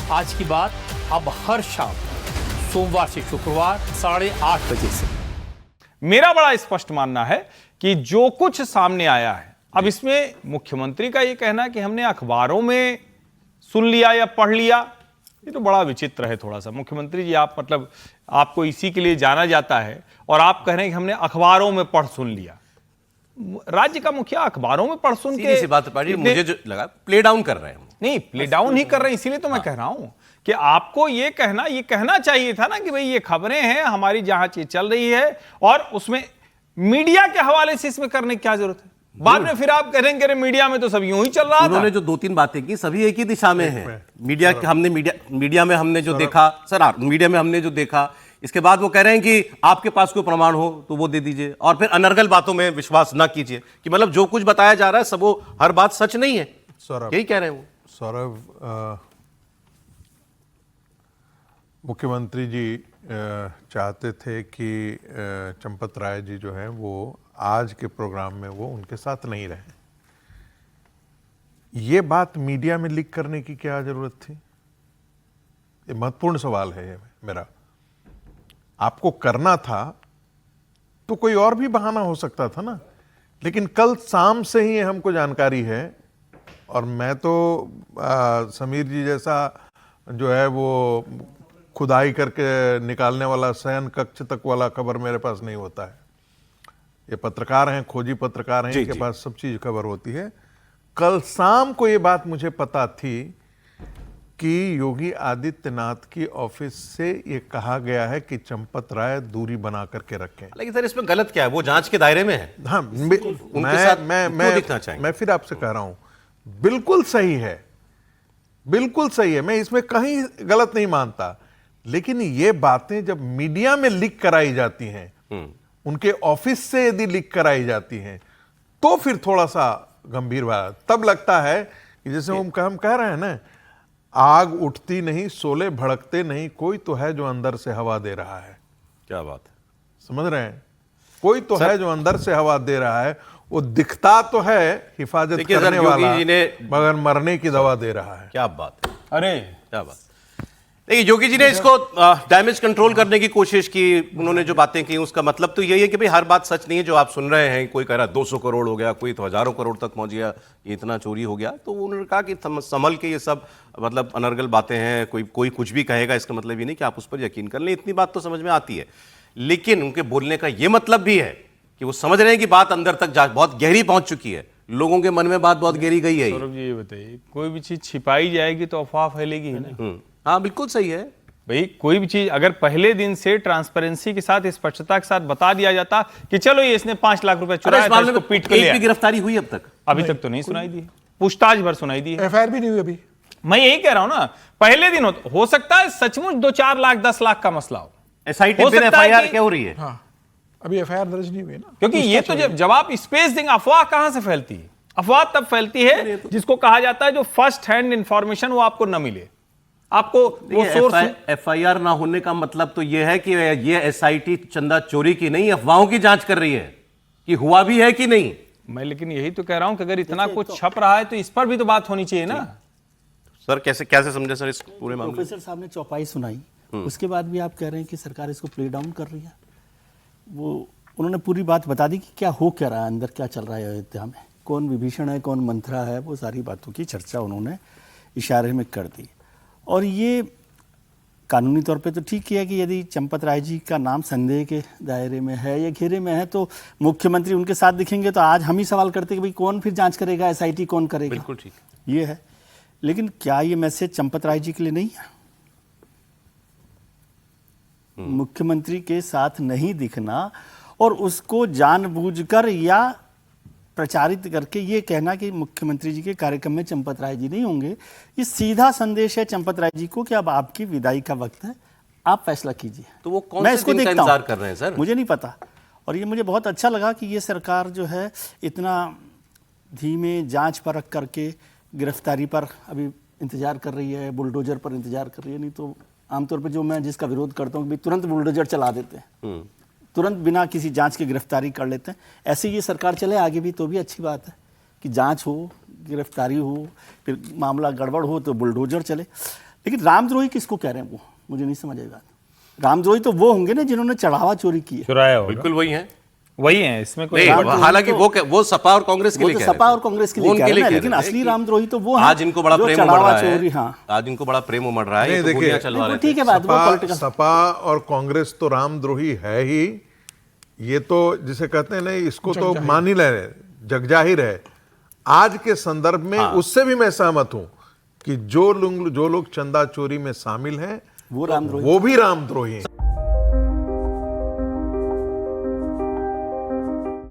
आज की बात अब हर शाम सोमवार से शुक्रवार 8:30 बजे से। मेरा बड़ा स्पष्ट मानना है कि जो कुछ सामने आया है, अब इसमें मुख्यमंत्री का ये कहना कि हमने अखबारों में सुन लिया या पढ़ लिया, ये तो बड़ा विचित्र है थोड़ा सा। मुख्यमंत्री जी, आप मतलब आपको इसी के लिए जाना जाता है और आप कह रहे हैं कि हमने अखबारों में पढ़ सुन लिया। राज्य का मुखिया अखबारों में पढ़ सुन के सी बात पाजी, मुझे जो लगा प्ले डाउन कर रहे हैं। नहीं, प्ले डाउन ही कर रहे हैं, इसीलिए तो मैं कह रहा हूं कि आपको ये कहना चाहिए था ना कि भाई ये खबरें हैं हमारी, जहां चीज चल रही है, और उसमें मीडिया के हवाले से इसमें करने की क्या जरूरत है। बाद में फिर आप कहेंगे अरे मीडिया में तो सब यूं ही चल रहा था। उन्होंने जो 2-3 बातें की सभी एक ही दिशा में है। मीडिया में हमने जो देखा सर, मीडिया में हमने जो देखा, इसके बाद वो कह रहे हैं कि आपके पास कोई प्रमाण हो तो वो दे दीजिए, और फिर अनर्गल बातों में विश्वास ना कीजिए। कि मतलब जो कुछ बताया जा रहा है सब वो हर बात सच नहीं है, यही कह रहे हैं वो। सौरभ, मुख्यमंत्री जी चाहते थे कि चंपत राय जी जो हैं वो आज के प्रोग्राम में वो उनके साथ नहीं रहे। ये बात मीडिया में लीक करने की क्या जरूरत थी? ये महत्वपूर्ण सवाल है ये मेरा। आपको करना था तो कोई और भी बहाना हो सकता था ना, लेकिन कल शाम से ही हमको जानकारी है, और मैं तो समीर जी जैसा जो है वो खुदाई करके निकालने वाला शयन कक्ष तक वाला खबर मेरे पास नहीं होता है। ये पत्रकार हैं, खोजी पत्रकार हैं, इनके पास सब चीज खबर होती है। कल शाम को ये बात मुझे पता थी कि योगी आदित्यनाथ की ऑफिस से ये कहा गया है कि चंपत राय दूरी बना करके रखें। लेकिन सर इसमें गलत क्या है? वो जांच के दायरे में है। हाँ, मैं फिर आपसे कह रहा हूं, बिल्कुल सही है, बिल्कुल सही है, मैं इसमें कहीं गलत नहीं मानता। लेकिन ये बातें जब मीडिया में लीक कराई जाती हैं, उनके ऑफिस से यदि लीक कराई जाती हैं, तो फिर थोड़ा सा गंभीर बात तब लगता है कि जैसे हम कह रहे हैं ना, आग उठती नहीं, शोले भड़कते नहीं, कोई तो है जो अंदर से हवा दे रहा है। क्या बात है, समझ रहे हैं? कोई तो है जो अंदर से हवा दे रहा है। वो दिखता तो है हिफाजत करने वाला, मगर मरने की दवा दे रहा है। क्या बात है, अरे क्या बात। देखिए योगी जी ने इसको डैमेज कंट्रोल करने की कोशिश की। उन्होंने जो बातें की उसका मतलब तो यही है कि भाई हर बात सच नहीं है जो आप सुन रहे हैं। कोई कह रहा 200 करोड़ हो गया, कोई तो हजारों करोड़ तक पहुंच गया, ये इतना चोरी हो गया। तो उन्होंने कहा कि संभल के ये सब मतलब अनर्गल बातें हैं, कोई कुछ भी कहेगा इसका मतलब ये नहीं कि आप उस पर यकीन कर लें। इतनी बात तो समझ में आती है, लेकिन उनके बोलने का ये मतलब भी है कि वो समझ रहे हैं कि बात अंदर तक बहुत गहरी पहुंच चुकी है, लोगों के मन में बात बहुत गहरी गई है। सौरभ जी ये बताइए, कोई भी चीज छिपाई जाएगी तो अफवाह फैलेगी ही ना। हाँ बिल्कुल सही है भाई। कोई भी चीज अगर पहले दिन से ट्रांसपेरेंसी के साथ, स्पष्टता के साथ बता दिया जाता कि चलो ये इसने 5 लाख रुपए चुराया था, इसको पीट कर लिया। एक भी गिरफ्तारी हुई अब तक? अभी तक तो नहीं सुनाई दी, पूछताछ भर सुनाई दी, एफआईआर भी नहीं हुई अभी। मैं यही कह रहा हूं ना, पहले दिन हो सकता है सचमुच 2-4 लाख 10 लाख का मसला हो। एसआईटी पे एफआईआर क्या हो रही है? हाँ, अभी एफआईआर दर्ज नहीं हुई ना, क्योंकि ये तो जब आप स्पेस देंगे, अफवाह कहां से फैलती है? अफवाह तब फैलती है जिसको कहा जाता है जो फर्स्ट हैंड इंफॉर्मेशन वो आपको न मिले, आपको वो सोर्स। एफआईआर ना होने का मतलब तो यह है कि ये एसआईटी चंदा चोरी की नहीं, अफवाहों की जांच कर रही है कि हुआ भी है कि नहीं। मैं लेकिन यही तो कह रहा हूं कि अगर इतना कुछ छप रहा है तो इस पर भी तो बात होनी चाहिए ना। सर कैसे समझे सर इस पूरे मामले? प्रोफेसर साहब ने चौपाई सुनाई, उसके बाद भी आप कह रहे हैं कि सरकार इसको प्ले डाउन कर रही है। वो उन्होंने पूरी बात बता दी कि क्या हो क्या रहा है, अंदर क्या चल रहा है अयोध्या में, कौन विभीषण है, कौन मंथरा है, वो सारी बातों की चर्चा उन्होंने इशारे में कर दी। और ये कानूनी तौर पे तो ठीक है कि यदि चंपत राय जी का नाम संदेह के दायरे में है या घेरे में है तो मुख्यमंत्री उनके साथ दिखेंगे तो आज हम ही सवाल करते कि भाई कौन फिर जांच करेगा, एसआईटी कौन करेगा? बिल्कुल ठीक, ये है। लेकिन क्या ये मैसेज चंपत राय जी के लिए नहीं है? मुख्यमंत्री के साथ नहीं दिखना और उसको जानबूझकर या प्रचारित करके ये कहना कि मुख्यमंत्री जी के कार्यक्रम में चंपत राय जी नहीं होंगे, ये सीधा संदेश है चंपत राय जी को कि अब आपकी विदाई का वक्त है, आप फैसला कीजिए। तो वो कौन से दिन का इंतजार कर रहे हैं सर? मुझे नहीं पता। और ये मुझे बहुत अच्छा लगा कि ये सरकार जो है इतना धीमे जांच परख करके गिरफ्तारी पर अभी इंतजार कर रही है, बुलडोजर पर इंतजार कर रही है। नहीं तो आमतौर पर जो मैं जिसका विरोध करता हूँ कि तुरंत बुलडोजर चला देते हैं, तुरंत बिना किसी जांच के गिरफ्तारी कर लेते हैं। ऐसे ये सरकार चले आगे भी तो भी अच्छी बात है कि जांच हो, गिरफ्तारी हो, फिर मामला गड़बड़ हो तो बुलडोजर चले। लेकिन रामद्रोही किसको कह रहे हैं वो, मुझे नहीं समझ आई बात। रामद्रोही तो वो होंगे ना जिन्होंने चढ़ावा चोरी की है। चुराया होगा, बिल्कुल वही है। वही है, इसमें कोई नहीं, हालांकि वो सपा और कांग्रेस के वो लिए तो कह रहे सपा थे। और कांग्रेस के वो लिए उनके कह रहे हैं, कह लेकिन रहे थे असली कि रामद्रोही तो वो हैं आज इनको बड़ा जो प्रेम उमड़ चढ़ावा रहा चोरी, है। हाँ। आज इनको बड़ा प्रेम उमड़ रहा है, नहीं, ये तो देखिए, गोलियां चलवा वो रहे ठीक थे। है बात, वो सपा पॉलिटिकल। सपा और कांग्रेस तो रामद्रोही है ही, ये तो जिसे कहते हैं ना, इसको तो मान ही ले रहे, जगजाहिर है। आज के संदर्भ में उससे भी मैं सहमत हूं कि जो लोग चंदा चोरी में शामिल हैं वो रामद्रोही, वो भी रामद्रोही हैं।